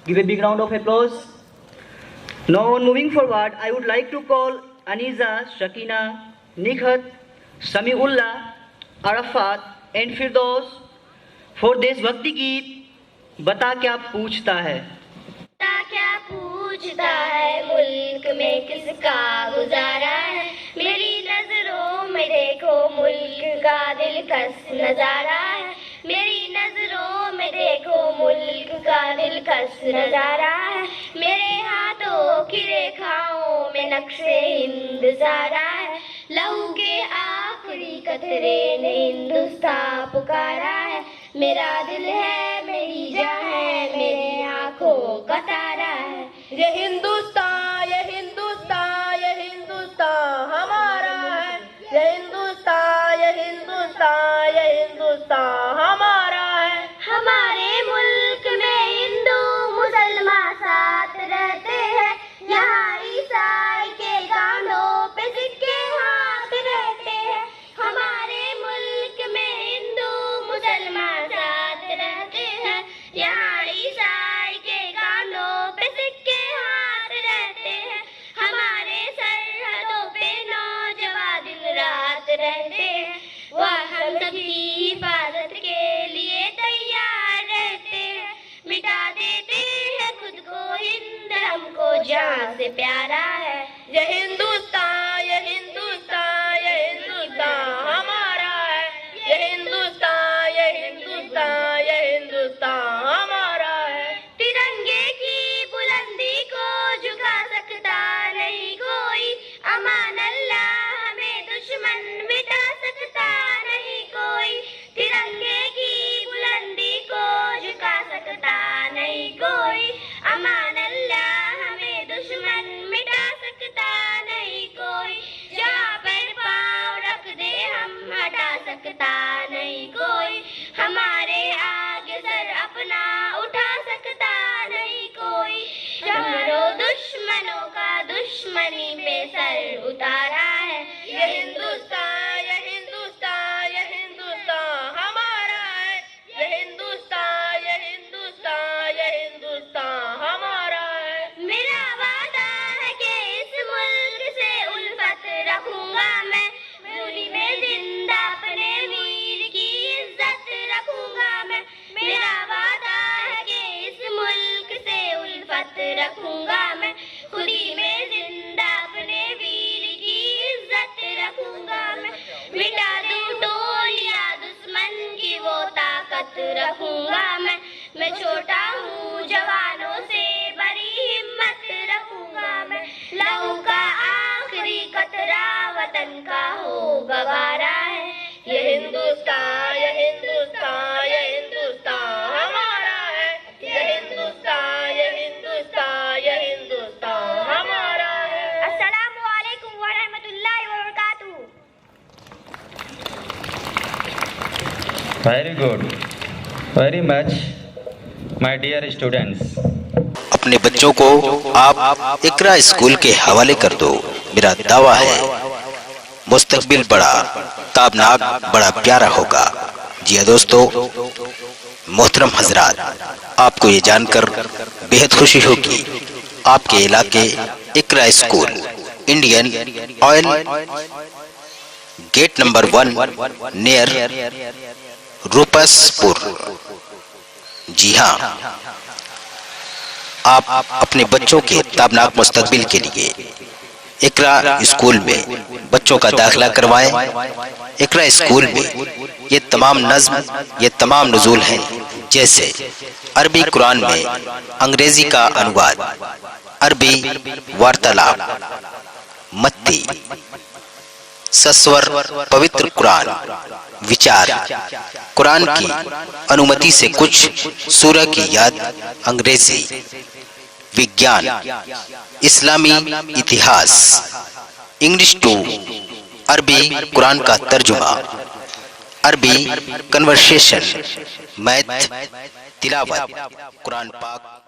Give a big round of applause. Now, moving forward, I would like to call Aniza, Shakina, Nikhat, Samiullah, Arafat, and Firdaus for देशभक्ति गीत बता क्या पूछता है। बता क्या पूछता है, मुल्क में किसका गुजारा है। मेरी नजरों में देखो मुल्क का दिलकश नजारा है। मेरी नजरों में देखो मुल्क का दिलकश नजारा है। मेरे हाथों की रेखाओं में नक्शे हिंद सारा है। लहू के आखिरी कतरे ने हिंदुस्तान पुकारा है। मेरा दिल है, मेरी जान है, मेरे आंखों का तारा है। ये हिंदुस्तान, ये हिंदुस्तान, ये हिंदुस्तान हमारा है। ये हिंदुस्तान, ये हिंदुस्तान, ये हिंदुस्तान हमारा है। हमारे मुल्क में हिंदू मुसलमान साथ रहते हैं। यहाँ ईसाई के कांधों पे सिक्के हाथ रहते हैं। हमारे मुल्क में हिंदू मुसलमान साथ रहते हैं। यहाँ ईसाई के कांधों पे सिक्के हाथ रहते हैं। हमारे सरहदों पे नौजवान दिन रात रहते हैं। वह हम सबकी हिफाजत के लिए तैयार रहते हैं। मिटा देते हैं खुद को, हिंद हमको जान से प्यारा है। ये हिंदुस्तान, ये हिंदुस्तान, ये हिंदुस्तान हमारा है। ये हिंदुस्तान, ये हिंदुस्तान, ये हिंदुस्तान हमारा है। तिरंगे की बुलंदी को झुका सकता नहीं कोई। अमान अल्लाह हमें दुश्मन मिटा सकता नहीं कोई। तिरंगे की बुलंदी को झुका सकता नहीं कोई। अमान अल्लाह हमें दुश्मन मिटा सकता नहीं कोई। जहाँ पर पाँव रख दे हम हटा सकता नहीं कोई। हमारे आगे सर अपना उठा सकता नहीं कोई। हमारों दुश्मनों का दुश्मनी पे सर उतारा है। ये हिंदुस्तान, ये हिंदुस्तान, ये हिंदुस्तान हमारा है। ये हिंदुस्तान, ये हिंदुस्तान, ये हिंदुस्तान हमारा है। मेरा वादा है कि इस मुल्क से उल्फत रखूंगा मैं। दूनी में जिंदा अपने वीर की इज्जत रखूंगा मैं। मेरा वादा है कि इस मुल्क से उल्फत रखूंगा मैं। खुदी में जिंदा अपने वीर की इज्जत रखूंगा मैं। मिटा दूं टोलियां दुश्मन की वो ताकत रखूंगा मैं। मैं छोटा हूँ जवानों से बड़ी हिम्मत रखूंगा मैं। लहू का आखिरी कतरा वतन का हो गवारा है। ये हिंदुस्तान, ये हिंदुस्तान, ये हिंदुस्तान हमारा है। ये हिंदुस्तान, ये हिंदुस्तान, ये हिंदुस्तान हमारा है। अस्सलामु अलैकुम व रहमतुल्लाहि व बरकातुहू। Very good, very much, my dear students. अपने बच्चों को आप इकरा स्कूल के हवाले कर दो। मेरा दावा है मुस्तकबिल बड़ा ताबनाक, बड़ा प्यारा होगा। जी हाँ दोस्तों, मोहतरम हजरात, आपको ये जानकर बेहद खुशी होगी आपके इलाके Iqra school Indian Oil gate number 1 near Rupaspur. जी हाँ, आप अपने बच्चों के ताबनाक मुस्तकबिल के लिए इकरा स्कूल में बच्चों का दाखिला करवाएं। इकरा स्कूल में ये तमाम नज़्म, ये तमाम नुज़ूल हैं, जैसे अरबी कुरान में अंग्रेजी का अनुवाद, अरबी वार्तालाप, मत्ती, सस्वर, पवित्र कुरान, विचार, कुरान की अनुमति से कुछ सूरह की याद, अंग्रेजी, विज्ञान, इस्लामी इतिहास, इंग्लिश टू अरबी कुरान का तर्जुमा, अरबी कन्वर्सेशन, मैथ, तिलावत, कुरान पाक